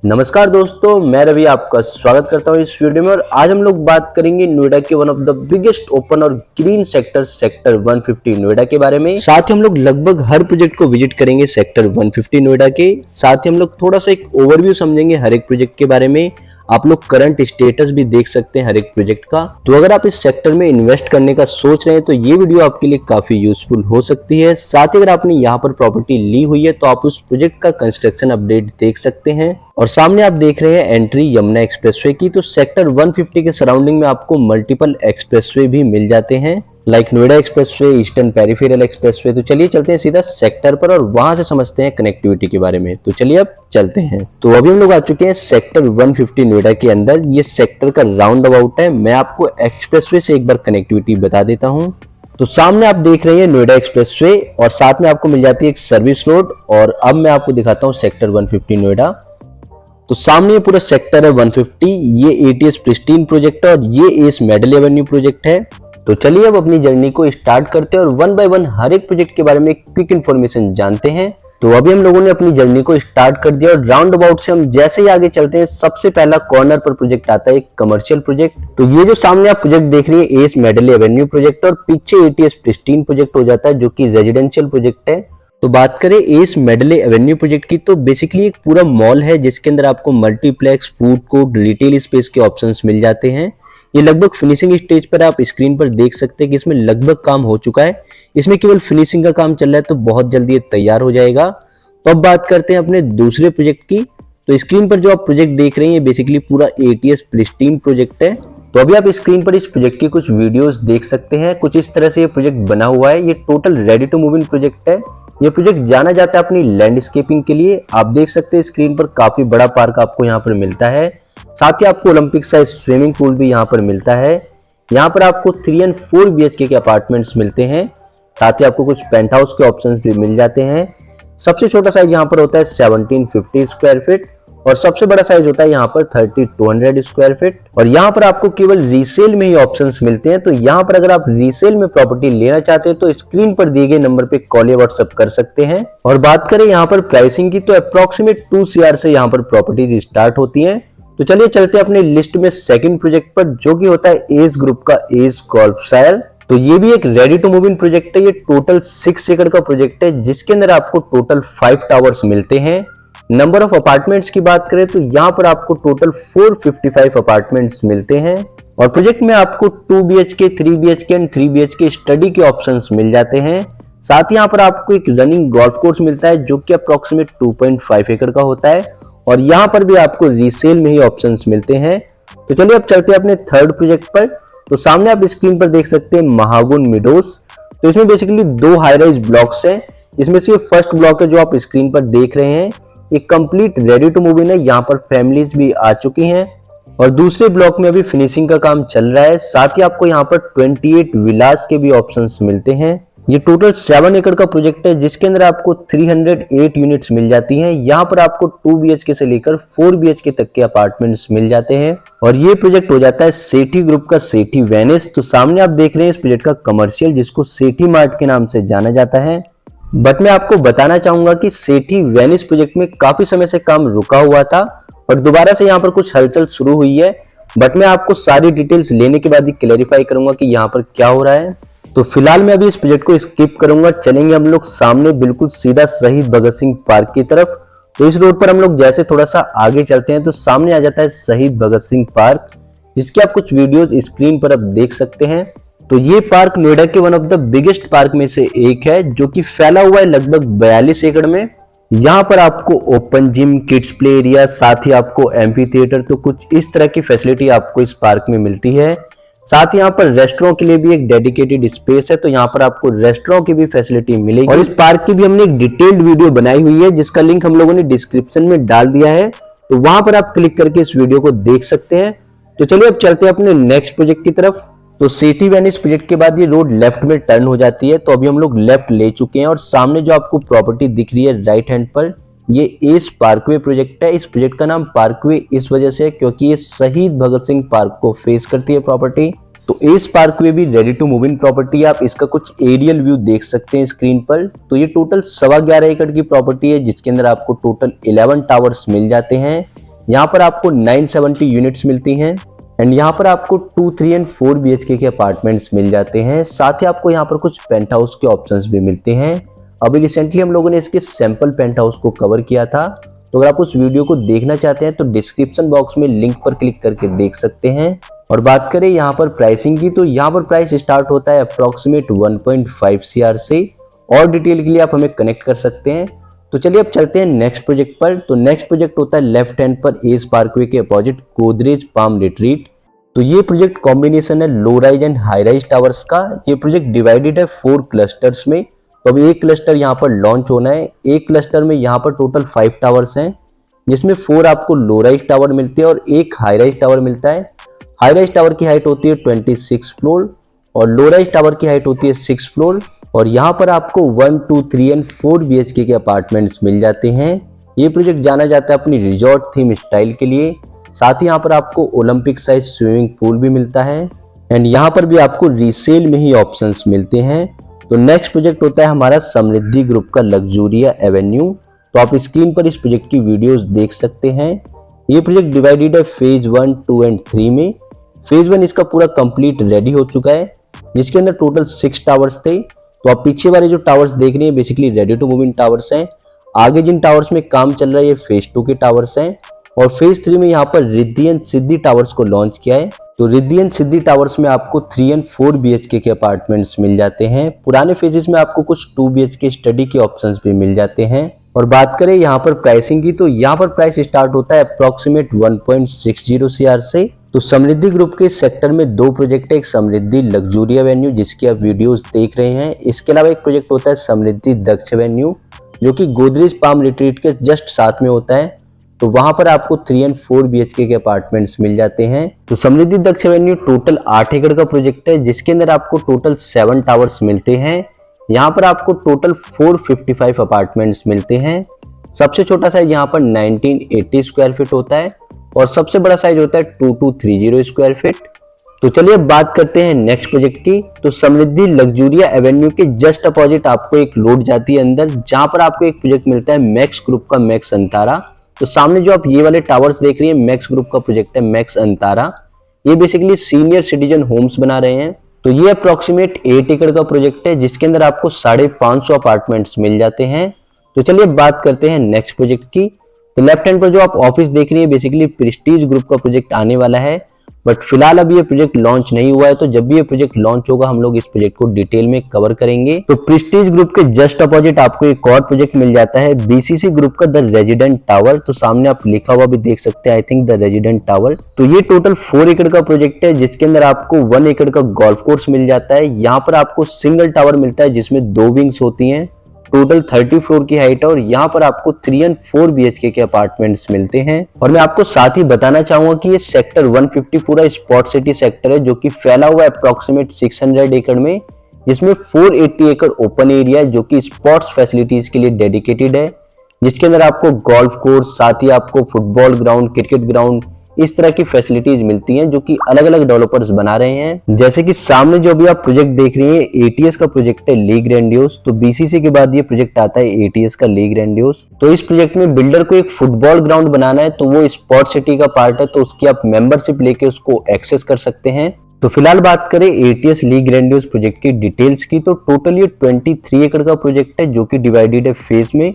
नमस्कार दोस्तों, मैं रवि आपका स्वागत करता हूं इस वीडियो में। और आज हम लोग बात करेंगे नोएडा के one of the biggest open और ग्रीन सेक्टर 150 नोएडा के बारे में। साथ ही हम लोग लगभग हर प्रोजेक्ट को विजिट करेंगे सेक्टर 150 नोएडा के। साथ ही हम लोग थोड़ा सा एक ओवरव्यू समझेंगे हर एक प्रोजेक्ट के बारे में। आप लोग करंट स्टेटस भी देख सकते हैं हर एक प्रोजेक्ट का। तो अगर आप इस सेक्टर में इन्वेस्ट करने का सोच रहे हैं तो ये वीडियो आपके लिए काफी यूजफुल हो सकती है। साथ ही अगर आपने यहाँ पर प्रॉपर्टी ली हुई है तो आप उस प्रोजेक्ट का कंस्ट्रक्शन अपडेट देख सकते हैं। और सामने आप देख रहे हैं एंट्री यमुना एक्सप्रेसवे की। तो सेक्टर 150 के सराउंडिंग में आपको मल्टीपल एक्सप्रेसवे भी मिल जाते हैं, like Noida expressway, eastern peripheral expressway. तो चलिए चलते हैं सीधा सेक्टर पर और वहां से समझते हैं कनेक्टिविटी के बारे में। तो चलिए अब चलते हैं। तो अभी हम लोग आ चुके हैं सेक्टर 150 नोएडा के अंदर। ये सेक्टर का राउंड अबाउट है। मैं आपको एक्सप्रेसवे से एक बार कनेक्टिविटी बता देता हूँ। तो सामने आप देख रहे हैं नोएडा एक्सप्रेसवे और साथ में आपको मिल जाती है एक सर्विस रोड। और अब मैं आपको दिखाता हूँ सेक्टर 150 नोएडा। तो सामने पूरा सेक्टर है 150। ये एटीएस प्रिस्टीन प्रोजेक्ट है और ये एस मेडल एवेन्यू प्रोजेक्ट है। तो चलिए अब अपनी जर्नी को स्टार्ट करते हैं और वन बाय वन हर एक प्रोजेक्ट के बारे में क्विक इन्फॉर्मेशन जानते हैं। तो अभी हम लोगों ने अपनी जर्नी को स्टार्ट कर दिया और राउंड अबाउट से हम जैसे ही आगे चलते हैं, सबसे पहला कॉर्नर पर प्रोजेक्ट आता है एक कमर्शियल प्रोजेक्ट। तो ये जो सामने आप प्रोजेक्ट देख रही है एस मेडल एवेन्यू प्रोजेक्ट और पीछे एटीएस प्रिस्टीन प्रोजेक्ट हो जाता है जो कि रेजिडेंशियल प्रोजेक्ट है। तो बात करें एस मेडले एवेन्यू प्रोजेक्ट की, तो बेसिकली एक पूरा मॉल है जिसके अंदर आपको multiplex, food court, retail space के ऑप्शंस मिल जाते हैं। ये लगभग फिनिशिंग स्टेज पर आप स्क्रीन पर देख सकते हैं कि इसमें लगभग काम हो चुका है। इसमें केवल फिनिशिंग का काम चल रहा है, तो बहुत जल्दी ये तैयार हो जाएगा। तो अब बात करते हैं अपने दूसरे प्रोजेक्ट की। तो स्क्रीन पर जो आप प्रोजेक्ट देख रहे हैं ये बेसिकली पूरा एटीएस प्रिस्टीन प्रोजेक्ट है। तो अभी आप स्क्रीन पर इस प्रोजेक्ट की कुछ वीडियोस देख सकते हैं। कुछ इस तरह से ये प्रोजेक्ट बना हुआ है। ये total ready to move in project है। ये प्रोजेक्ट जाना जाता है अपनी लैंडस्केपिंग के लिए। आप देख सकते हैं स्क्रीन पर काफी बड़ा पार्क आपको यहाँ पर मिलता है। साथ ही आपको ओलंपिक साइज स्विमिंग पूल भी यहाँ पर मिलता है। यहाँ पर आपको 3 और 4 BHK के अपार्टमेंट्स मिलते हैं। साथ ही आपको कुछ पेंट हाउस के ऑप्शंस भी मिल जाते हैं। सबसे छोटा साइज यहाँ पर होता है 1750 स्क्वायर फीट और सबसे बड़ा साइज होता है यहाँ पर 3200 स्क्वायर फीट। और यहाँ पर आपको केवल रीसेल में ही ऑप्शंस मिलते हैं। तो यहाँ पर अगर आप रीसेल में प्रॉपर्टी लेना चाहते हैं तो स्क्रीन पर दिए गए नंबर पे कॉल या व्हाट्सएप कर सकते हैं। और बात करें यहाँ पर प्राइसिंग की, तो अप्रोक्सीमेट 2 CR से यहाँ पर प्रॉपर्टीज स्टार्ट होती हैं। तो चलिए चलते हैं अपनी लिस्ट में सेकंड प्रोजेक्ट पर, जो कि होता है एस ग्रुप का एस गोल्फशायर। तो ये भी एक ready to move in project है। ये टोटल 6 एकड़ का प्रोजेक्ट है जिसके अंदर आपको टोटल 5 टावर्स मिलते हैं। नंबर ऑफ अपार्टमेंट्स की बात करें तो यहाँ पर आपको टोटल 455 अपार्टमेंट्स मिलते हैं। और प्रोजेक्ट में आपको 2 BHK, 3 BHK and 3 BHK study के ऑप्शंस मिल जाते हैं। साथ ही यहाँ पर आपको एक रनिंग गोल्फ कोर्स मिलता है जो कि अप्रोक्सीमेट 2.5 एकड़ का होता है। और यहाँ पर भी आपको रीसेल में ही ऑप्शंस मिलते हैं। तो चलिए अब चलते हैं अपने थर्ड प्रोजेक्ट पर। तो सामने आप स्क्रीन पर देख सकते हैं महागुन मिडोस। तो इसमें बेसिकली 2 हाई राइज ब्लॉक्स हैं। इसमें से फर्स्ट ब्लॉक है जो आप स्क्रीन पर देख रहे हैं, एक complete ready to move in है। यहाँ पर फैमिलीज भी आ चुकी हैं। और दूसरे ब्लॉक में अभी फिनिशिंग का काम चल रहा है। साथ ही आपको यहाँ पर 28 विलास के भी ऑप्शंस मिलते हैं। ये टोटल 7 एकड़ का प्रोजेक्ट है जिसके अंदर आपको 308 यूनिट्स मिल जाती हैं। यहाँ पर आपको 2 BHK से लेकर 4 BHK तक के अपार्टमेंट्स मिल जाते हैं। और ये प्रोजेक्ट हो जाता है सेठी ग्रुप का सेठी वेनिस। तो सामने आप देख रहे हैं इस प्रोजेक्ट का कमर्शियल, जिसको सेठी मार्ट के नाम से जाना जाता है। बट मैं आपको बताना चाहूंगा कि सेठी वेनिस प्रोजेक्ट में काफी समय से काम रुका हुआ था और दोबारा से यहाँ पर कुछ हलचल शुरू हुई है। बट मैं आपको सारी डिटेल्स लेने के बाद ही क्लैरिफाई करूंगा कि यहाँ पर क्या हो रहा है। तो फिलहाल मैं अभी इस प्रोजेक्ट को स्किप करूंगा। चलेंगे हम लोग सामने बिल्कुल सीधा शहीद भगत सिंह पार्क की तरफ। तो इस रोड पर हम लोग जैसे थोड़ा सा आगे चलते हैं तो सामने आ जाता है शहीद भगत सिंह पार्क, जिसके आप कुछ वीडियोस स्क्रीन पर अब देख सकते हैं। तो ये पार्क नोएडा के one of the biggest park में से एक है जो कि फैला हुआ है लगभग 42 एकड़ में। यहाँ पर आपको open gym, kids play area, साथ ही आपको एम्फी थिएटर, तो कुछ इस तरह की फैसिलिटी आपको इस पार्क में मिलती है। साथ ही यहाँ पर रेस्टोरेंट के लिए भी एक डेडिकेटेड स्पेस है। तो यहाँ पर आपको रेस्टोरेंट की भी फैसिलिटी मिलेगी। और इस पार्क की भी हमने एक डिटेल्ड वीडियो बनाई हुई है जिसका लिंक हम लोगों ने डिस्क्रिप्शन में डाल दिया है। तो वहां पर आप क्लिक करके इस वीडियो को देख सकते हैं। तो चलिए अब चलते हैं अपने नेक्स्ट प्रोजेक्ट की तरफ। तो सिटी वेनिस प्रोजेक्ट के बाद ये रोड लेफ्ट में टर्न हो जाती है। तो अभी हम लोग लेफ्ट ले चुके हैं और सामने जो आपको प्रॉपर्टी दिख रही है राइट हैंड पर, ये एस पार्कवे प्रोजेक्ट है। इस प्रोजेक्ट का नाम पार्कवे इस वजह से है क्योंकि ये शहीद भगत सिंह पार्क को फेस करती है प्रॉपर्टी। तो एस पार्कवे भी ready to move in property है। आप इसका कुछ एरियल व्यू देख सकते हैं स्क्रीन पर। तो ये टोटल 11.25 एकड़ की प्रॉपर्टी है जिसके अंदर आपको टोटल 11 टावर्स मिल जाते हैं। यहाँ पर आपको 970 यूनिट्स मिलती हैं एंड यहाँ पर आपको 2, 3 एंड 4 BHK के अपार्टमेंट्स मिल जाते हैं। साथ ही आपको यहाँ पर कुछ पेंट हाउस के ऑप्शंस भी मिलते हैं। अभी रिसेंटली हम लोगों ने इसके सैंपल पेंट हाउस को कवर किया था, तो अगर आप उस वीडियो को देखना चाहते हैं तो डिस्क्रिप्शन बॉक्स में लिंक पर क्लिक करके देख सकते हैं। और बात करें यहाँ पर प्राइसिंग की, तो यहाँ पर प्राइस स्टार्ट होता है अप्रॉक्सीमेट 1.5 CR से। और डिटेल के लिए आप हमें कनेक्ट कर सकते हैं। तो चलिए अब चलते हैं नेक्स्ट प्रोजेक्ट पर। तो नेक्स्ट प्रोजेक्ट होता है लेफ्ट हैंड पर एज पार्कवे के अपोजिट गोदरेज पाम रिट्रीट। तो ये प्रोजेक्ट कॉम्बिनेशन है low rise and high rise towers का। ये प्रोजेक्ट डिवाइडेड है 4 क्लस्टर्स में। तो अभी एक क्लस्टर यहाँ पर लॉन्च होना है। एक क्लस्टर में यहाँ पर टोटल 5 टावर्स हैं, जिसमें 4 आपको लो राइज टावर मिलते हैं और एक हाई राइज टावर मिलता है। हाई राइज टावर की हाइट होती है 26 फ्लोर और लो राइज टावर की हाइट होती है 6 फ्लोर। और यहाँ पर आपको 1, 2, 3 एंड 4 BHK के अपार्टमेंट्स मिल जाते हैं। ये प्रोजेक्ट जाना जाता है अपनी रिजॉर्ट थीम स्टाइल के लिए। साथ ही यहाँ पर आपको ओलंपिक साइज स्विमिंग पूल भी मिलता है एंड यहाँ पर भी आपको रीसेल में ही ऑप्शंस मिलते हैं। तो नेक्स्ट प्रोजेक्ट होता है हमारा समृद्धि ग्रुप का लग्जूरिया एवेन्यू। तो आप स्क्रीन पर इस प्रोजेक्ट की वीडियोस देख सकते हैं। ये प्रोजेक्ट डिवाइडेड है फेज 1, 2 एंड 3 में। फेज 1 इसका पूरा कंप्लीट रेडी हो चुका है, जिसके अंदर टोटल 6 टावर्स थे। तो आप पीछे वाले जो टावर्स देख रहे हैं basically ready to move in towers हैं। आगे जिन टावर्स में काम चल रहा है ये फेज 2 के टावर्स हैं। और फेज 3 में यहाँ पर रिद्धि एंड सिद्धि टावर्स को लॉन्च किया है। तो रिद्धि एंड सिद्धि टावर्स में आपको 3 एंड 4 BHK के अपार्टमेंट्स मिल जाते हैं। पुराने फेजेस में आपको कुछ 2 BHK स्टडी के ऑप्शंस भी मिल जाते हैं। और बात करें यहाँ पर प्राइसिंग की, तो यहाँ पर प्राइस स्टार्ट होता है अप्रॉक्सीमेट 1.60 CR से। तो समृद्धि ग्रुप के सेक्टर में 2 प्रोजेक्ट है, एक समृद्धि लग्जूरी एवेन्यू जिसकी आप वीडियोस देख रहे हैं। इसके अलावा एक प्रोजेक्ट होता है समृद्धि दक्ष एवेन्यू, जो कि गोदरेज पाम रिट्रीट के जस्ट साथ में होता है। तो वहां पर आपको 3 एंड 4 BHK के अपार्टमेंट्स मिल जाते हैं। तो समृद्धि दक्ष एवेन्यू टोटल 8 एकड़ का प्रोजेक्ट है, जिसके अंदर आपको टोटल 7 टावर्स मिलते हैं। यहाँ पर आपको टोटल 455 अपार्टमेंट्स मिलते हैं। सबसे छोटा साइज यहाँ पर 1980 स्क्वायर फीट होता है और सबसे बड़ा साइज होता है 2230 स्क्वायर फीट। तो चलिए अब बात करते हैं नेक्स्ट प्रोजेक्ट की। तो समृद्धि लग्जूरिया एवेन्यू के जस्ट अपोजिट आपको एक रोड जाती है अंदर, जहां पर आपको एक प्रोजेक्ट मिलता है मैक्स ग्रुप का मैक्स अंतारा। तो सामने जो आप ये वाले टावर्स देख रही हैं मैक्स ग्रुप का प्रोजेक्ट है मैक्स अंतारा। ये बेसिकली सीनियर सिटीजन होम्स बना रहे हैं। तो ये अप्रोक्सीमेट 8 एकड़ का प्रोजेक्ट है, जिसके अंदर आपको 550 अपार्टमेंट्स मिल जाते हैं। तो चलिए बात करते हैं नेक्स्ट प्रोजेक्ट की। तो लेफ्ट हैंड पर जो आप ऑफिस देख रही है बेसिकली प्रेस्टीज ग्रुप का प्रोजेक्ट आने वाला है, बट फिलहाल अभी ये प्रोजेक्ट लॉन्च नहीं हुआ है। तो जब भी ये प्रोजेक्ट लॉन्च होगा हम लोग इस प्रोजेक्ट को डिटेल में कवर करेंगे। तो प्रेस्टीज ग्रुप के जस्ट अपोजिट आपको एक और प्रोजेक्ट मिल जाता है BCC ग्रुप का द रेजिडेंट टावर। तो सामने आप लिखा हुआ भी देख सकते हैं, I think the resident tower. तो ये टोटल 4 एकड़ का प्रोजेक्ट है, जिसके अंदर आपको 1 एकड़ का गोल्फ कोर्स मिल जाता है। यहाँ पर आपको सिंगल टावर मिलता है जिसमें 2 विंग्स होती हैं। टोटल 30 फ्लोर की हाइट है और यहाँ पर आपको 3 एंड 4 BHK के अपार्टमेंट्स मिलते हैं। और मैं आपको साथ ही बताना चाहूंगा कि ये सेक्टर 150 पूरा स्पॉट सिटी सेक्टर है, जो कि फैला हुआ है अप्रोक्सीमेट 600 एकड़ में, जिसमें 480 एकड़ ओपन एरिया है जो कि स्पोर्ट्स फैसिलिटीज के लिए डेडिकेटेड है, जिसके अंदर आपको गोल्फ कोर्स, साथ ही आपको फुटबॉल ग्राउंड, क्रिकेट ग्राउंड, इस तरह की फैसिलिटीज मिलती हैं जो कि अलग अलग डेवलपर्स बना रहे हैं। जैसे कि सामने जो भी आप प्रोजेक्ट देख रही हैं ATS का प्रोजेक्ट है ली ग्रैंडियोस। तो BCC के बाद ये प्रोजेक्ट आता है ATS का ली ग्रैंडियोस। तो इस प्रोजेक्ट में बिल्डर को एक फुटबॉल ग्राउंड बनाना है, तो वो स्पोर्ट सिटी का पार्ट है, तो उसकी आप मेंबरशिप लेके उसको एक्सेस कर सकते हैं। तो फिलहाल बात करें ATS ली ग्रैंडियोस प्रोजेक्ट की डिटेल्स की, तो टोटल ये 23 एकड़ का प्रोजेक्ट है जो कि डिवाइडेड है फेज में।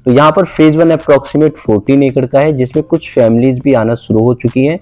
तो यहाँ पर फेज 1 अप्रोक्सीमेट 14 एकड़ का है, जिसमें कुछ फैमिलीज भी आना शुरू हो चुकी हैं।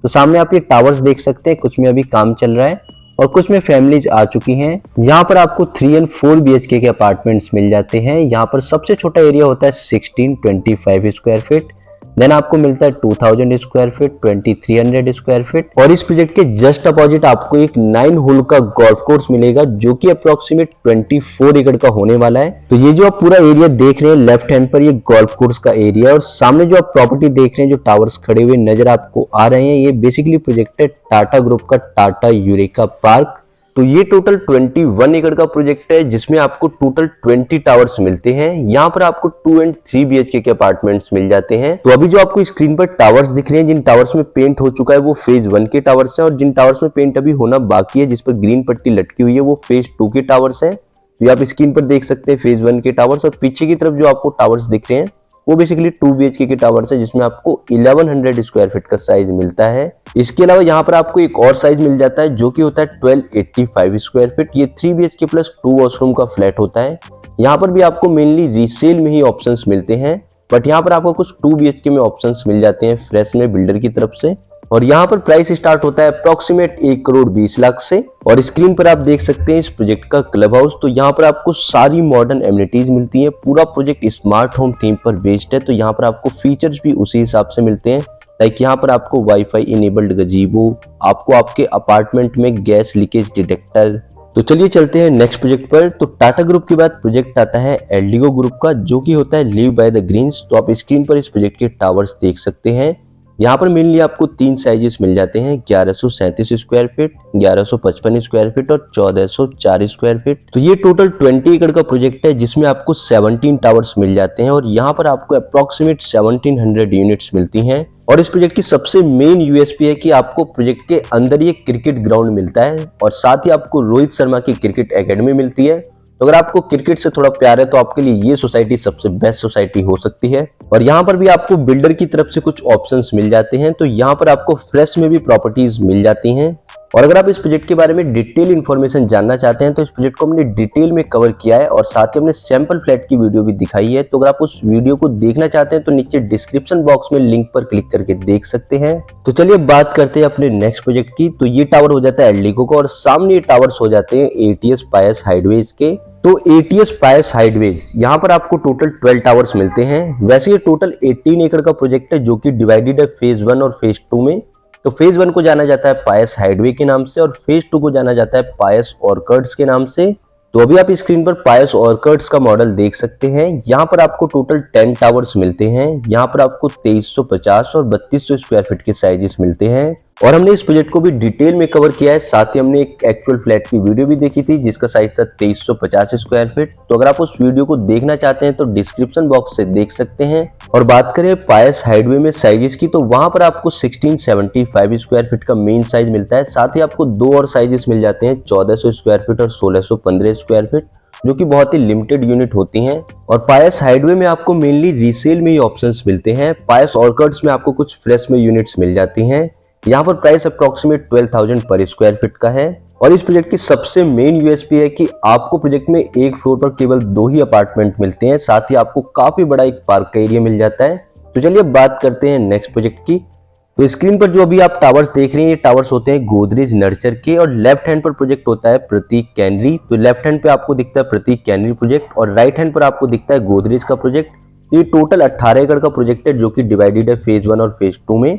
तो सामने आप ये टावर्स देख सकते हैं, कुछ में अभी काम चल रहा है और कुछ में फैमिलीज आ चुकी हैं। यहाँ पर आपको 3 एंड 4 BHK के अपार्टमेंट्स मिल जाते हैं। यहाँ पर सबसे छोटा एरिया होता है 1625 स्क्वायर फीट। देन आपको मिलता है 2000 स्क्वायर फीट, 2300 स्क्वायर फीट। और इस प्रोजेक्ट के जस्ट अपोजिट आपको एक 9 होल का गोल्फ कोर्स मिलेगा, जो कि अप्रोक्सीमेट 24 एकड़ का होने वाला है। तो ये जो आप पूरा एरिया देख रहे हैं लेफ्ट हैंड पर, ये गोल्फ कोर्स का एरिया, और सामने जो आप प्रॉपर्टी देख रहे हैं, जो टावर्स खड़े हुए नजर आपको आ रहे हैं, ये बेसिकली प्रोजेक्ट है टाटा ग्रुप का टाटा यूरेका पार्क। तो ये टोटल 21 एकड़ का प्रोजेक्ट है, जिसमें आपको टोटल 20 टावर्स मिलते हैं। यहाँ पर आपको 2 एंड 3 BHK के अपार्टमेंट्स मिल जाते हैं। तो अभी जो आपको स्क्रीन पर टावर्स दिख रहे हैं, जिन टावर्स में पेंट हो चुका है वो फेज 1 के टावर्स है, और जिन टावर्स में पेंट अभी होना बाकी है जिस पर ग्रीन पट्टी लटकी हुई है वो फेज 2 के टावर्स है। तो आप स्क्रीन पर देख सकते हैं फेज 1 के टावर्स, और पीछे की तरफ जो आपको टावर्स दिख रहे हैं वो बेसिकली 2 BHK के टावर्स है जिसमें आपको 1100 स्क्वायर फीट का साइज मिलता है। इसके अलावा यहाँ पर आपको एक और साइज मिल जाता है जो कि होता है 1285 स्क्वायर फीट। ये 3 BHK प्लस 2 वॉशरूम का फ्लैट होता है। यहाँ पर भी आपको मेनली रीसेल में ही ऑप्शंस मिलते हैं, बट यहाँ पर आपको कुछ 2 BHK में ऑप्शंस मिल जाते हैं फ्रेश में बिल्डर की तरफ से। और यहाँ पर प्राइस स्टार्ट होता है अप्रोक्सीमेट 1,20,00,000 से। और स्क्रीन पर आप देख सकते हैं इस प्रोजेक्ट का क्लब हाउस। तो यहाँ पर आपको सारी मॉडर्न एमिनिटीज मिलती हैं। पूरा प्रोजेक्ट स्मार्ट होम थीम पर बेस्ड है, तो यहाँ पर आपको फीचर्स भी उसी हिसाब से मिलते हैं। लाइक यहाँ पर आपको वाईफाई इनेबल्ड गजीबो, आपको आपके अपार्टमेंट में गैस लीकेज डिटेक्टर। तो चलिए चलते हैं नेक्स्ट प्रोजेक्ट पर। तो टाटा ग्रुप के बाद प्रोजेक्ट आता है एल्डिगो ग्रुप का, जो कि होता है लिव बाय द ग्रीन्स। तो आप स्क्रीन पर इस प्रोजेक्ट के टावर्स देख सकते हैं। यहाँ पर मेनली आपको 3 साइजेस मिल जाते हैं, 1137 स्क्वायर फीट, 1155 स्क्वायर फीट और 1404 स्क्वायर फीट। तो ये टोटल 20 एकड़ का प्रोजेक्ट है जिसमें आपको 17 टावर्स मिल जाते हैं और यहाँ पर आपको अप्रोक्सीमेट 1700 यूनिट्स मिलती हैं। और इस प्रोजेक्ट की सबसे मेन यूएसपी है कि आपको प्रोजेक्ट के अंदर ही एक क्रिकेट ग्राउंड मिलता है और साथ ही आपको रोहित शर्मा की क्रिकेट एकेडमी मिलती है। तो अगर आपको क्रिकेट से थोड़ा प्यार है तो आपके लिए ये सोसाइटी सबसे बेस्ट सोसाइटी हो सकती है। और यहाँ पर भी आपको बिल्डर की तरफ से कुछ ऑप्शंस मिल जाते हैं। तो यहाँ पर आपको फ्रेश में भी प्रॉपर्टीज मिल जाती हैं। और अगर आप इस प्रोजेक्ट के बारे में डिटेल इन्फॉर्मेशन जानना चाहते हैं तो इस प्रोजेक्ट को हमने डिटेल में कवर किया है और साथ ही हमने सैंपल फ्लैट की वीडियो भी दिखाई है। तो अगर आप उस वीडियो को देखना चाहते हैं तो नीचे डिस्क्रिप्शन बॉक्स में लिंक पर क्लिक करके देख सकते हैं। तो चलिए बात करते हैं अपने नेक्स्ट प्रोजेक्ट की। तो ये टावर हो जाता है एल्डिगो का और सामने ये टावर्स हो जाते हैं एटीएस पायस हाइडवेज के। तो एटीएस पायस हाइडवेज यहाँ पर आपको टोटल 12 टावर्स मिलते हैं। वैसे ये टोटल 18 एकड़ का प्रोजेक्ट है जो कि डिवाइडेड है फेज 1 और फेज 2 में। तो फेज 1 को जाना जाता है पायस हाइडवे के नाम से और फेज 2 को जाना जाता है पायस ऑर्कर्ड्स के नाम से। तो अभी आप स्क्रीन पर पायस ऑर्कर्ड्स का मॉडल देख सकते हैं। यहाँ पर आपको टोटल 10 टावर्स मिलते हैं। यहाँ पर आपको 2350 और 3200 स्क्वायर फीट के साइजेस मिलते हैं। और हमने इस प्रोजेक्ट को भी डिटेल में कवर किया है। साथ ही हमने एक एक्चुअल फ्लैट की वीडियो भी देखी थी जिसका साइज था 2350 स्क्वायर फीट। तो अगर आप उस वीडियो को देखना चाहते हैं तो डिस्क्रिप्शन बॉक्स से देख सकते हैं। और बात करें पायस हाइडवे में साइजेस की तो वहां पर आपको 1675 स्क्वायर फीट का मेन साइज मिलता है। साथ ही आपको 2 और साइजेस मिल जाते हैं, 1400 स्क्वायर फीट और 1615 स्क्वायर फीट, जो कि बहुत ही लिमिटेड यूनिट होती हैं। और पायस हाइडवे में आपको मेनली रीसेल में ही ऑप्शंस मिलते हैं। पायस ऑर्कर्ड्स में आपको कुछ फ्रेश में यूनिट्स मिल जाती हैं। यहाँ पर प्राइस अप्रोक्सीमेट 12,000 पर स्क्वायर फीट का है। और इस प्रोजेक्ट की सबसे मेन यूएसपी है कि आपको प्रोजेक्ट में एक फ्लोर पर केवल 2 ही अपार्टमेंट मिलते हैं। साथ ही आपको काफी बड़ा एक पार्क का एरिया मिल जाता है। तो चलिए बात करते हैं नेक्स्ट प्रोजेक्ट की। तो स्क्रीन पर जो अभी आप टावर्स देख रहे हैं ये टावर्स होते हैं गोदरेज नर्चर के और लेफ्ट हैंड पर प्रोजेक्ट होता है प्रतीक कैनरी। तो लेफ्ट हैंड पे आपको दिखता है प्रतीक कैनरी प्रोजेक्ट और राइट हैंड पर आपको दिखता है गोदरेज का प्रोजेक्ट। ये टोटल 18 एकड़ का प्रोजेक्ट है जो कि डिवाइडेड है फेज 1 और फेज 2 में।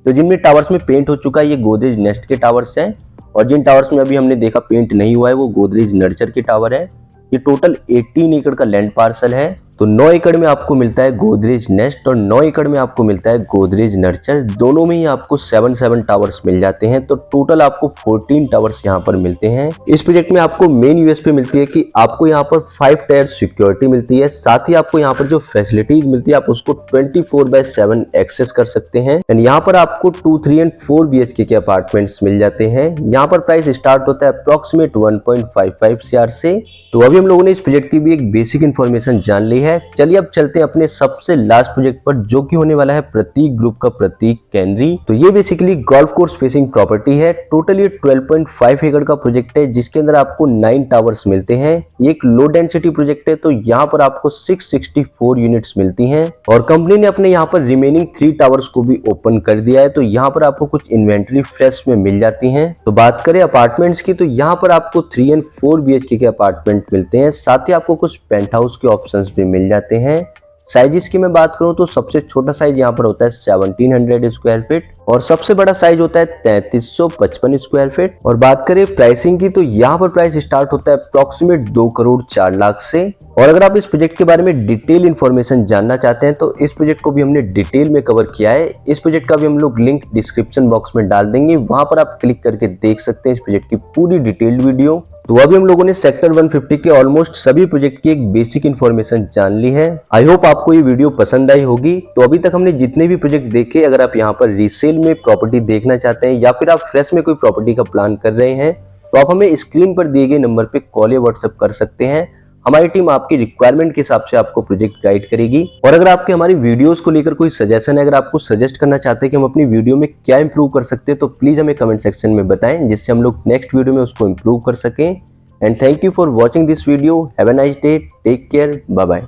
तो जिनमें टावर्स में पेंट हो चुका है ये गोदरेज नेस्ट के टावर्स हैं और जिन टावर्स में अभी हमने देखा पेंट नहीं हुआ है वो गोदरेज नर्चर के टावर है। ये टोटल 18 एकड़ का लैंड पार्सल है। तो 9 एकड़ में आपको मिलता है गोदरेज नेस्ट और 9 एकड़ में आपको मिलता है गोदरेज नर्चर। दोनों में ही आपको 7 टावर्स मिल जाते हैं। तो टोटल आपको 14 टावर्स यहाँ पर मिलते हैं। इस प्रोजेक्ट में आपको मेन यूएसपी मिलती है कि आपको यहाँ पर 5 टायर सिक्योरिटी मिलती है। साथ ही आपको यहाँ पर जो फैसिलिटीज मिलती है आप उसको 24/7 एक्सेस कर सकते हैं। एंड यहाँ पर आपको 2, 3 एंड 4 BHK के अपार्टमेंट्स मिल जाते हैं। यहाँ पर प्राइस स्टार्ट होता है अप्रोक्सीमेट 1.55 CR से। तो अभी हम लोगों ने इस प्रोजेक्ट की भी एक बेसिक इन्फॉर्मेशन जान ली है। चलिए अब चलते हैं अपने सबसे लास्ट प्रोजेक्ट पर जो कि होने वाला है प्रतीक ग्रुप का प्रतीक कैनरी। तो ये basically golf course facing property है। टोटल ये 12.5 एकड़ का प्रोजेक्ट है जिसके अंदर आपको 9 टावर्स मिलते हैं। ये एक लो डेंसिटी प्रोजेक्ट है तो यहाँ पर आपको 664 यूनिट्स मिलती हैं और कंपनी ने अपने यहाँ पर रिमेनिंग 3 टावर्स को भी ओपन कर दिया है। तो यहाँ पर आपको कुछ इन्वेंटरी फ्रेश में मिल जाती है। तो बात करें अपार्टमेंट्स की तो यहाँ पर आपको 3 एंड 4 BHK के अपार्टमेंट मिलते हैं। साथ ही आपको कुछ पेंट हाउस के ऑप्शंस भी मिल जाते हैं। साइजेस की मैं बात करूं तो सबसे छोटा साइज यहाँ पर होता है 1700 स्क्वायर फीट और सबसे बड़ा साइज होता है 3355 स्क्वायर फीट। और बात करें प्राइसिंग की तो यहाँ पर प्राइस स्टार्ट होता है अप्रोक्सीमेट 2,04,00,000 से। और अगर आप इस प्रोजेक्ट के बारे में डिटेल इन्फॉर्मेशन जानना चाहते हैं तो इस प्रोजेक्ट को भी हमने डिटेल में कवर किया है। इस प्रोजेक्ट का भी हम लोग लिंक डिस्क्रिप्शन बॉक्स में डाल देंगे, वहां पर आप क्लिक करके देख सकते हैं इस प्रोजेक्ट की पूरी डिटेल्ड वीडियो। तो अभी हम लोगों ने सेक्टर 150 के ऑलमोस्ट सभी प्रोजेक्ट की एक बेसिक इन्फॉर्मेशन जान ली है। आई होप आपको ये वीडियो पसंद आई होगी। तो अभी तक हमने जितने भी प्रोजेक्ट देखे, अगर आप यहाँ पर रीसेल में प्रॉपर्टी देखना चाहते हैं या फिर आप फ्रेश में कोई प्रॉपर्टी का प्लान कर रहे हैं तो आप हमें स्क्रीन पर दिए गए नंबर पे कॉल या व्हाट्सएप कर सकते हैं। हमारी टीम आपकी रिक्वायरमेंट के हिसाब से आपको प्रोजेक्ट गाइड करेगी। और अगर आपके हमारी वीडियोस को लेकर कोई सजेशन है, अगर आपको सजेस्ट करना चाहते हैं कि हम अपनी वीडियो में क्या इंप्रूव कर सकते हैं, तो प्लीज हमें कमेंट सेक्शन में बताएं, जिससे हम लोग नेक्स्ट वीडियो में उसको इंप्रूव कर सकें। And thank you for watching this video. Have a nice day, take care, bye bye.